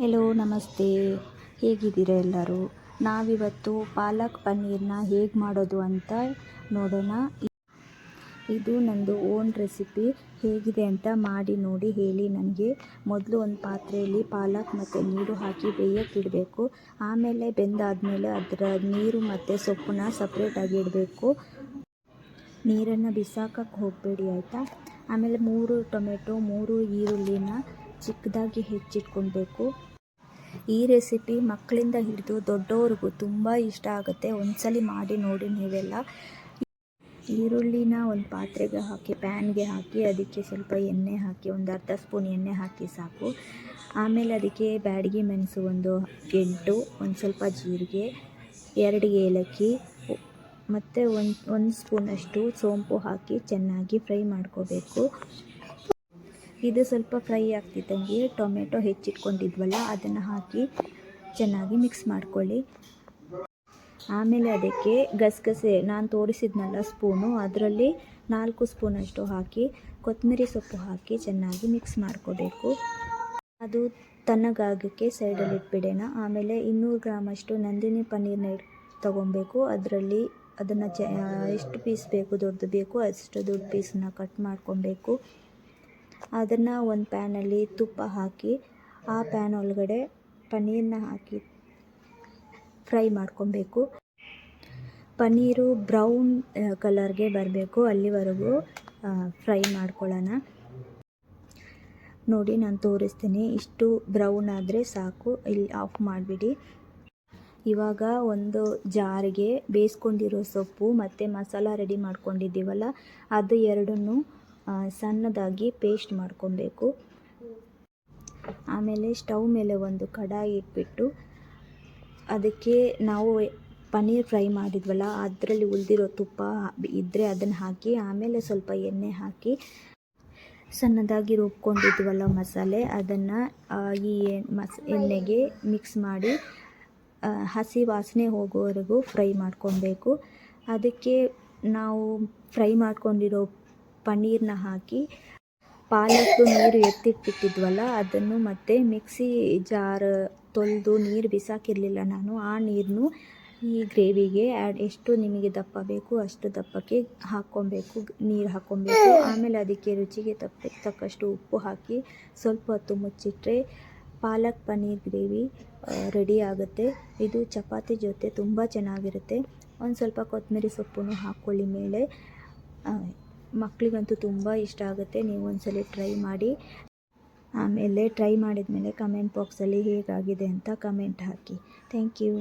Hello ನಮಸ್ತೆ, ಹೇಗಿದ್ದೀರಾ ಎಲ್ಲರೂ? ನಾವಿವತ್ತು ಪಾಲಕ್ ಪನ್ನೀರನ್ನ ಹೇಗೆ ಮಾಡೋದು ಅಂತ ನೋಡೋಣ. ಇದು ನಂದು ಓನ್ ರೆಸಿಪಿ. ಹೇಗಿದೆ ಅಂತ ಮಾಡಿ ನೋಡಿ ಹೇಳಿ ನನಗೆ. ಮೊದಲು ಒಂದು ಪಾತ್ರೆಯಲ್ಲಿ ಪಾಲಕ್ ಮತ್ತು ನೀರು ಹಾಕಿ ಬೇಯಕ್ಕಿಡಬೇಕು. ಆಮೇಲೆ ಬೆಂದಾದಮೇಲೆ ಅದರ ನೀರು ಮತ್ತು ಸೊಪ್ಪನ್ನ ಸಪ್ರೇಟಾಗಿ ಇಡಬೇಕು. ನೀರನ್ನು ಬಿಸಾಕಕ್ಕೆ ಹೋಗಬೇಡಿ, ಆಯಿತಾ? ಆಮೇಲೆ 3 ಟೊಮೆಟೊ 3 ಈರುಳ್ಳಿನ ಚಿಕ್ಕದಾಗಿ ಹೆಚ್ಚಿಟ್ಕೊಳ್ಬೇಕು. ಈ ರೆಸಿಪಿ ಮಕ್ಕಳಿಂದ ಹಿಡಿದು ದೊಡ್ಡವ್ರಿಗೂ ತುಂಬ ಇಷ್ಟ ಆಗುತ್ತೆ. ಒಂದ್ಸಲಿ ಮಾಡಿ ನೋಡಿ ನೀವೆಲ್ಲ. ಈರುಳ್ಳಿನ ಒಂದು ಪಾತ್ರೆಗೆ ಹಾಕಿ, ಪ್ಯಾನ್ಗೆ ಹಾಕಿ, ಅದಕ್ಕೆ ಸ್ವಲ್ಪ ಎಣ್ಣೆ ಹಾಕಿ, ಒಂದು ಅರ್ಧ ಸ್ಪೂನ್ ಎಣ್ಣೆ ಹಾಕಿ ಸಾಕು. ಆಮೇಲೆ ಅದಕ್ಕೆ ಬ್ಯಾಡಗಿ ಮೆಣಸು ಒಂದು 8, ಒಂದು ಸ್ವಲ್ಪ ಜೀರಿಗೆ, 2 ಏಲಕ್ಕಿ ಮತ್ತು ಒಂದು ಸ್ಪೂನಷ್ಟು ಸೋಂಪು ಹಾಕಿ ಚೆನ್ನಾಗಿ ಫ್ರೈ ಮಾಡ್ಕೋಬೇಕು. ಇದು ಸ್ವಲ್ಪ ಫ್ರೈ ಆಗ್ತಿದ್ದಂಗೆ ಟೊಮೆಟೊ ಹೆಚ್ಚಿಟ್ಕೊಂಡಿದ್ವಲ್ಲ ಅದನ್ನು ಹಾಕಿ ಚೆನ್ನಾಗಿ ಮಿಕ್ಸ್ ಮಾಡ್ಕೊಳ್ಳಿ. ಆಮೇಲೆ ಅದಕ್ಕೆ ಗಸಗಸೆ ನಾನು ತೋರಿಸಿದ್ನಲ್ಲ ಸ್ಪೂನು, ಅದರಲ್ಲಿ 4 ಸ್ಪೂನಷ್ಟು ಹಾಕಿ ಕೊತ್ತಂಬರಿ ಸೊಪ್ಪು ಹಾಕಿ ಚೆನ್ನಾಗಿ ಮಿಕ್ಸ್ ಮಾಡ್ಕೋಬೇಕು. ಅದು ತಣ್ಣಗಾಗೋಕ್ಕೆ ಸೈಡಲ್ಲಿ ಇಟ್ಬಿಡೋಣ. ಆಮೇಲೆ 200 ಗ್ರಾಮಷ್ಟು ನಂದಿನಿ ಪನ್ನೀರನ್ನ ತೊಗೊಬೇಕು. ಅದರಲ್ಲಿ ಅದನ್ನು ಎಷ್ಟು ಪೀಸ್ ಬೇಕು, ದೊಡ್ಡದು ಬೇಕು ಅಷ್ಟು ದೊಡ್ಡ ಪೀಸನ್ನ ಕಟ್ ಮಾಡ್ಕೊಬೇಕು. ಅದನ್ನು ಒಂದು ಪ್ಯಾನಲ್ಲಿ ತುಪ್ಪ ಹಾಕಿ ಆ ಪ್ಯಾನ್ ಒಳಗಡೆ ಪನ್ನೀರನ್ನ ಹಾಕಿ ಫ್ರೈ ಮಾಡ್ಕೊಬೇಕು. ಪನ್ನೀರು ಬ್ರೌನ್ ಕಲರ್ಗೆ ಬರಬೇಕು, ಅಲ್ಲಿವರೆಗೂ ಫ್ರೈ ಮಾಡ್ಕೊಳ್ಳೋಣ. ನೋಡಿ ನಾನು ತೋರಿಸ್ತೀನಿ, ಇಷ್ಟು ಬ್ರೌನ್ ಆದರೆ ಸಾಕು, ಇಲ್ಲಿ ಆಫ್ ಮಾಡಿಬಿಡಿ. ಇವಾಗ ಒಂದು ಜಾರಿಗೆ ಬೇಯಿಸ್ಕೊಂಡಿರೋ ಸೊಪ್ಪು ಮತ್ತು ಮಸಾಲ ರೆಡಿ ಮಾಡ್ಕೊಂಡಿದ್ದೀವಲ್ಲ ಅದು ಎರಡನ್ನೂ ಸಣ್ಣದಾಗಿ ಪೇಸ್ಟ್ ಮಾಡ್ಕೊಬೇಕು. ಆಮೇಲೆ ಸ್ಟವ್ ಮೇಲೆ ಒಂದು ಕಡಾಯಿ ಇಟ್ಬಿಟ್ಟು ಅದಕ್ಕೆ ನಾವು ಪನ್ನೀರ್ ಫ್ರೈ ಮಾಡಿದ್ವಲ್ಲ ಅದರಲ್ಲಿ ಉಳಿದಿರೋ ತುಪ್ಪ ಇದ್ದರೆ ಅದನ್ನು ಹಾಕಿ, ಆಮೇಲೆ ಸ್ವಲ್ಪ ಎಣ್ಣೆ ಹಾಕಿ ಸಣ್ಣದಾಗಿ ರುಬ್ಕೊಂಡಿದ್ವಲ್ಲ ಮಸಾಲೆ ಅದನ್ನು ಈ ಎಣ್ಣೆಗೆ ಮಿಕ್ಸ್ ಮಾಡಿ ಹಸಿ ವಾಸನೆ ಹೋಗೋವರೆಗೂ ಫ್ರೈ ಮಾಡ್ಕೊಬೇಕು. ಅದಕ್ಕೆ ನಾವು ಫ್ರೈ ಮಾಡ್ಕೊಂಡಿರೋ ಪನ್ನೀರನ್ನ ಹಾಕಿ ಪಾಲಕ್ದು ನೀರು ಎತ್ತಿಟ್ಬಿಟ್ಟಿದ್ವಲ್ಲ ಅದನ್ನು ಮತ್ತೆ ಮಿಕ್ಸಿ ಜಾರ್ ತೊಳೆದು ನೀರು ಬಿಸಾಕಿರಲಿಲ್ಲ ನಾನು, ಆ ನೀರನ್ನು ಈ ಗ್ರೇವಿಗೆ ಎಷ್ಟು ನಿಮಗೆ ದಪ್ಪ ಬೇಕು ಅಷ್ಟು ದಪ್ಪಕ್ಕೆ ನೀರು ಹಾಕ್ಕೊಬೇಕು. ಆಮೇಲೆ ಅದಕ್ಕೆ ರುಚಿಗೆ ತಕ್ಕಷ್ಟು ಉಪ್ಪು ಹಾಕಿ ಸ್ವಲ್ಪ ಹೊತ್ತು ಮುಚ್ಚಿಟ್ರೆ ಪಾಲಕ್ ಪನ್ನೀರ್ ಗ್ರೇವಿ ರೆಡಿ ಆಗುತ್ತೆ. ಇದು ಚಪಾತಿ ಜೊತೆ ತುಂಬ ಚೆನ್ನಾಗಿರುತ್ತೆ. ಒಂದು ಸ್ವಲ್ಪ ಕೊತ್ತಂಬರಿ ಸೊಪ್ಪನ್ನು ಹಾಕ್ಕೊಳ್ಳಿ ಮೇಲೆ. ಮಕ್ಕಳಿಗಂತೂ ತುಂಬ ಇಷ್ಟ ಆಗುತ್ತೆ. ನೀವು ಒಂದ್ಸಲಿ ಟ್ರೈ ಮಾಡಿ. ಆಮೇಲೆ ಟ್ರೈ ಮಾಡಿದ ಮೇಲೆ ಕಮೆಂಟ್ ಬಾಕ್ಸಲ್ಲಿ ಹೇಗಾಗಿದೆ ಅಂತ ಕಮೆಂಟ್ ಹಾಕಿ. Thank you.